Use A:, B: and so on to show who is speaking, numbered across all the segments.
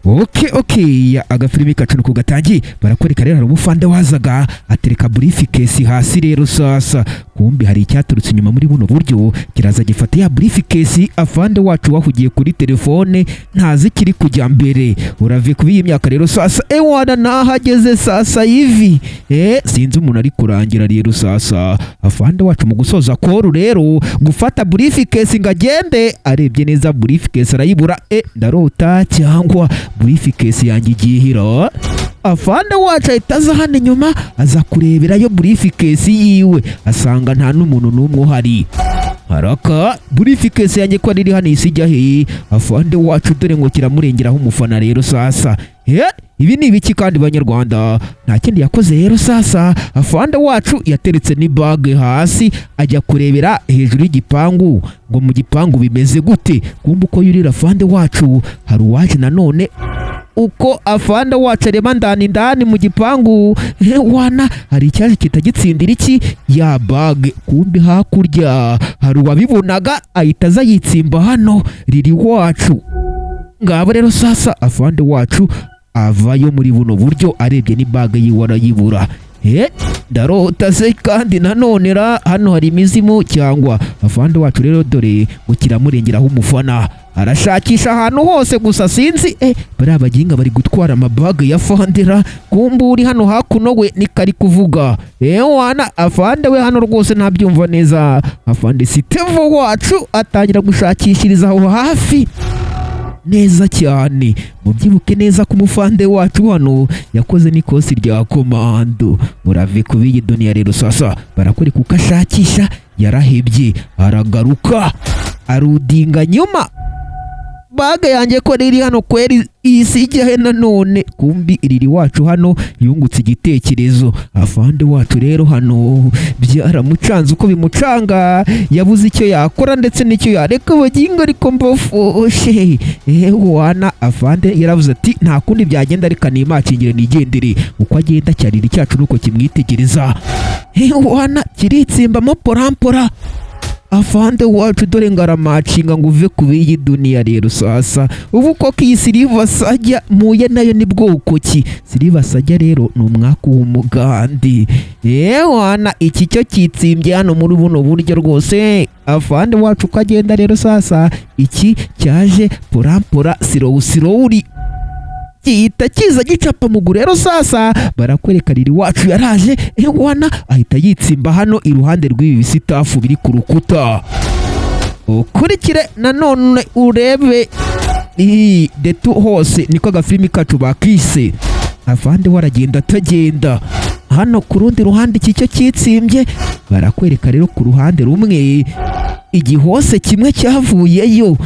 A: Okay, agafilimi kacu nuko gatangiye barakwereka rero umufande wazaga atereka briefcase hasi rero sasa kumbi hari icyaturutse inyuma muri buno buryo kiraza gifata ya briefcase afande wacu wahugiye kuri telefone ntazi kiri kujya mbere urave kubiye imyaka rero sasa wana nahageze sasa hivi sinzi umuntu ari kurangira rero sasa afande wacu mu gusoza koru rero gufata briefcase ngagende arebye neza briefcase arayibura ndarota cyangwa briefcase yanjye igihira afande wacu ahitaza hano inyuma aza kureberayo briefcase yiwe asanga nta n'umuntu n'umwe uhari haraka briefcase yanjye ko riri hano isijya he afande wacu dore ngo kiramurengeraho umufana rero sasa ibi ni ibiki kandi banyarwanda nta kindi yakoze rero sasa afande wacu yateretse ni bag hasi ajya kurebera hejuru y'igipangu ngo mu gipangu bimeze gute kumbe uko yurira afande wacu hari uwaje nanone uko afande wacu areba ndani mu gipangu wana hari icyaje kitagitsindira iki ya bag kumbe hakurya hari uwabibonaga ahita aza yitsimba hano riri wacu ngabo rero sasa afande wacu avayo muri buno buryo arebye ni bag yiwe arayibura ndarota se kandi nanone hano hari imizimu cyangwa afande wacu rero dore ngo kiramurengeraho umufana arashakisha ahantu hose gusa sinzi bari abaginga bari gutwara amabaga ya fandera kumburi hano hakuno we nikari kuvuga wana afande we hano rwose ntabyumva neza afande Sitevo wacu atangira gushakishiriza aho hafi neza cyane mubyibuke neza ku mufande wacu hano yakoze n'ikosi rya komando murave kubiyi dunia rero sasa barakwereka uko ashakisha yarahebye aragaruka arudinga nyuma baga yanjye ko riri hano kweri isijya he nanone kumbi iriri wacu hano yungutse igitekerezo afande wacu rero hano byaramucanze uko bimucanga yabuze icyo yakora ndetse n'icyo yareka baginga ariko mbafoshe wana afande yaravuze ati nta kundi byagenda reka nimacingire nigendere uko agenda cyariri cyacu nuko kimwitegereza wana kiritsimbamo porampora afande wacu dore ngaramacinga ngo uve kubiyi dunia rero sasa ubu koko iyi Silver Sajya muye nayo ni bwoko ki Silver Sajya rero ni umwaka w'umugandi wana iki cyo kitsimbye hano muri buno buryo rwose afande wacu kagenda rero sasa iki cyaje porampora silowuri kita kiza gicapa mugu rero sasa barakwereka riri wacu yaraje wana ahita yitsimba hano iruhande rw'ibi bisitafu biri ku rukuta ukurikire nanone urebe detu hose niko agafilimi kacu bakise afande waragenda atagenda hano ku rundi ruhande iki cyo kitsimbye barakwereka rero ku ruhande rumwe igihose kimwe cyavuyeyo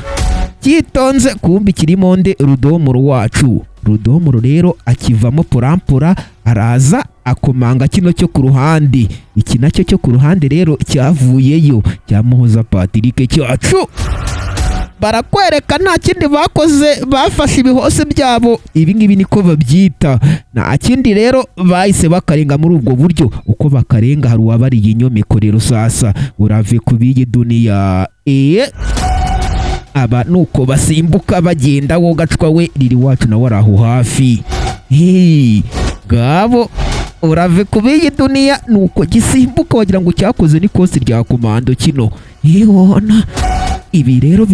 A: kitonze kumbi kirimo nde rudomoro wacu rudomoro rero akivamo porampora araza akomanga kino cyo ku ruhande iki nacyo cyo ku ruhande rero cyavuyeyo cyamuhoza Patrick cyacu barakwereka nta kindi bakoze bafashe ibihose byabo ibi ngibi niko babyita nta kindi rero bahise bakarenga muri ubwo buryo uko bakarenga hari uwabariye inyomeko rero sasa urave kubiyi dunia aba nuko basimbuka bagenda wo gacwa we riri wacu na waraho hafi gabo urave kubiyi dunia nuko gisimbuka wagira ngo cyakoze n'ikosi rya komando kino yona ibi rero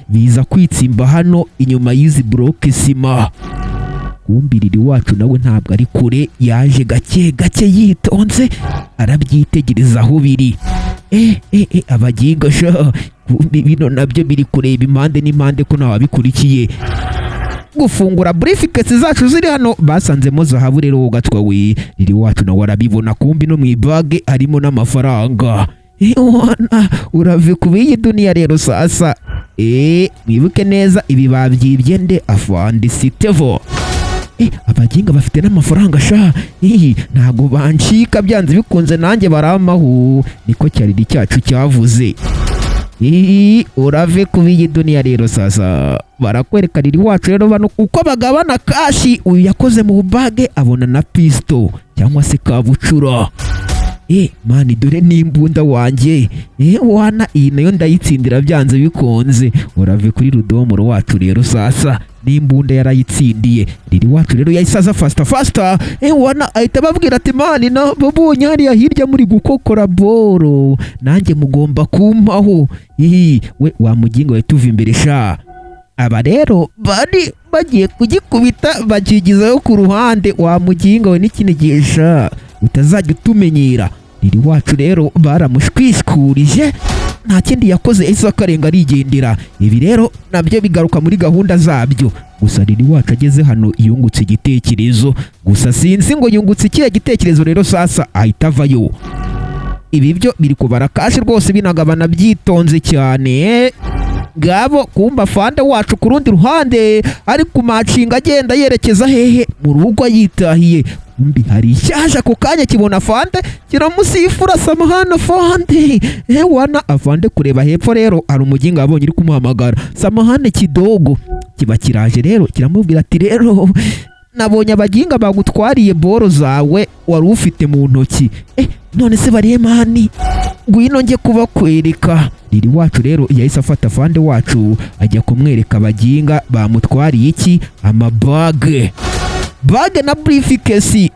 A: biza kwitsimba hano inyuma y'izi block sima kumbi riri wacu nawe ntabwo ari kure yaje gake yitonze arabyitegereza aho biri abaginga sha kumbi bino nabyo biri kureba impande n'impande ko nawe bikurikiye gufungura briefcase zacu ziri hano basanzemo zahabu rero gatwa we riri wacu nawe arabibona kumbi no mu ibage harimo n'amafaranga urave kubiyi dunia rero sasa mwibuke neza ibi babyibye nde afande Sitevo abaginga bafite n'amafaranga sha ntago bancika byanze bikunze nanjye baramahu niko cyariri cyacu cyavuze urave kubiyi dunia rero sasa barakwereka riri wacu rero bano uko bagabana kashi uyu yakoze mu bage abona na pisto cyangwa se kabucura mani dore n'imbunda wanjye wana iyi nayo ndayitsindira byanze bikonze urave kuri rudomoro wacu rero sasa n'imbunda yarayitsindiye. Riri wacu rero yahise aza fasta wana ahita babwira ati mani nababonye hariya hirya muri gukokora boro, nanjye mugomba kumpaho. We wa mugingo we tuva imbere sha. Aba rero bari bagiye kugikubita bakigizayo ku ruhande. Wa mugingo we n'ikinigisha utazajya utumenyera. Riri wacu rero baramushwiskurije, nta kindi yakoze yahise akarenga arigendera. Ibi rero nabyo bigaruka muri gahunda zabyo. Gusa Riri wacu ageze hano yungutse igitekerezo, gusa sinzi ngo yungutse ikihe gitekerezo rero sasa ahita avayo. Ibi byo biri kubara kashi rwose binagabana byitonze cyane. Ngabo kumba afande wacu ku rundi ruhande ari kumacinga agenda yerekeza hehe mu rugo yitahiye. Kumbi hari ishyashya ku kanya kibona afande kiramusifura, samahana afande. Wana afande kureba hepfo rero hari umuginga abonye uri kumuhamagara, samahane kidogo. Kiba kiraje rero kiramubwira ati rero nabonye abaginga bagutwariye boro zawe wari ufite mu ntoki. None se bariye mani, ngwino njye kubakwereka. Riri wacu rero yahise afata afande wacu ajya kumwereka abaginga bamutwariye iki, amabage na briefcase.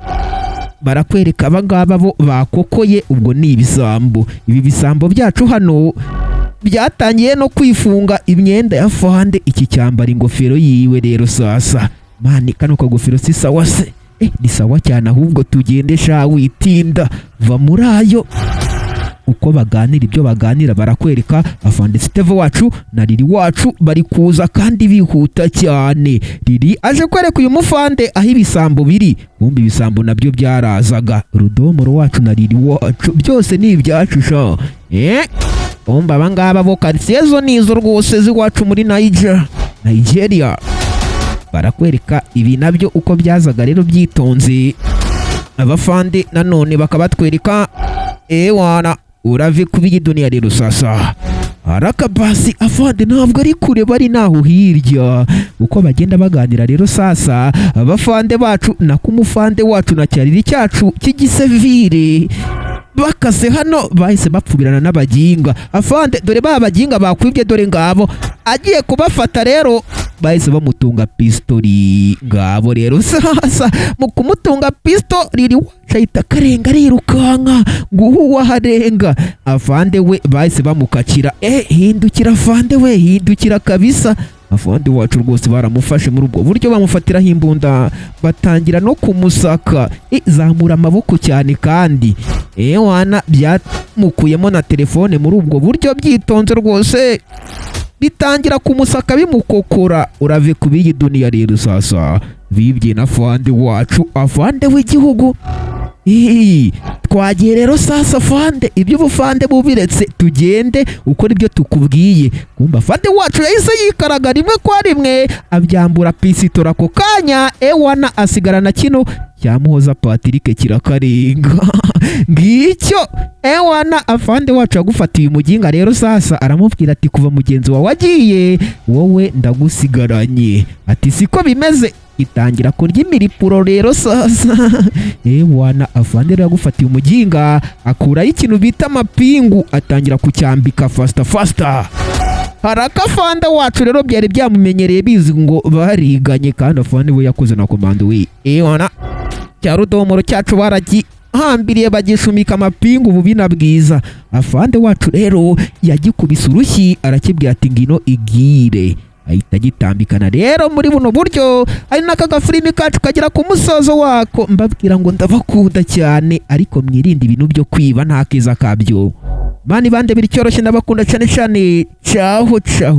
A: Barakwereka abangaba bo bakokoye, ubwo ni ibisambo. Ibi bisambo byacu hano byatangiye no kwifunga imyenda ya fande, iki cyambara ingofero yiwe rero sasa. Mani kano kagofero si sawa se? Ni sawa cyane, ahubwo tugende sha witinda va muri ayo. Uko baganira ibyo baganira barakwereka afande Steve wacu na Riri wacu bari kuza kandi bihuta cyane. Riri aje kwereka uyu mufande aho ibisambo biri, bumbi ibisambo nabyo byarazaga. Rudomoro wacu na Riri wacu byose ni ibyacu sha. Bumba abangaba bo quartier zo nizo rwose ziwacu muri Nigeria. Barakwereka ibi nabyo uko byazaga rero byitonze. Abafande nanone bakabatwereka wana urave kubiyi dunia rero sasa. Haraka basi afande ntabwo ari kure, bari naho hirya. Uko bagenda baganira rero sasa abafande bacu na kumufande wacu na cyariri cyacu cy'igisevire bakase hano bahise bapfubirana n'abaginga. Afande dore babaginga bakwibye, dore ngabo agiye kubafata rero bahise bamutunga pistoli. Ngabo rero sasa mu kumutunga pistoli Riri wacahita karenga rirukanka nguhuwa harenga. Afande we bahise bamukakira, hindukira afande we, hindukira kabisa. Afande wacu rwose baramufashe muri ubwo buryo bamufatiraho imbunda batangira no kumusaka. Zamura amaboko cyane kandi wana byamukuyemo na telefone muri ubwo buryo byitonze rwose, bitangira kumusaka bimukokora. Urave kubiyi dunia rero sasa bibye na afande wacu, afande w'igihugu. Twagiye rero sasa afande, ibyo bufande bubiretse tugende ukora ibyo tukubwiye. Kumba afande wacu yahise yikaraga rimwe kwa rimwe abyambura pisitora ako kanya. Wana asigarana kino cyamuhoza Patrick kirakarenga. Ngicyo wana afande wacu agufatiye umuginga rero sasa aramubwira ati kuva mugenzi wawe wagiye wowe ndagusigaranye. Ati siko bimeze, itangira kurya imiripuro rero sasa. Wana afande rero agufatiye umuginga akuraho ikintu bita amapingu atangira kucyambika fasta. Haraka afande wacu rero byari byamumenyereye bizi ngo bariganye, kandi afande we yakoze na komando we. Wana cya rudomoro cyacu baragihambiriye bagishumika amapingu bubina bwiza. Afande wacu rero yagikubise urushyi arakibwira ati ngino igire, ahita gitambikana rero muri buno buryo. Ari naka gafilimi kacu kagera ku musozo wako. Mbabwira ngo ndabakunda cyane, ariko mwirinde ibintu byo kwiba nta keza kabyo. Mani bande biri cyoroshye, ndabakunda cyane cyane. Ciao ciao.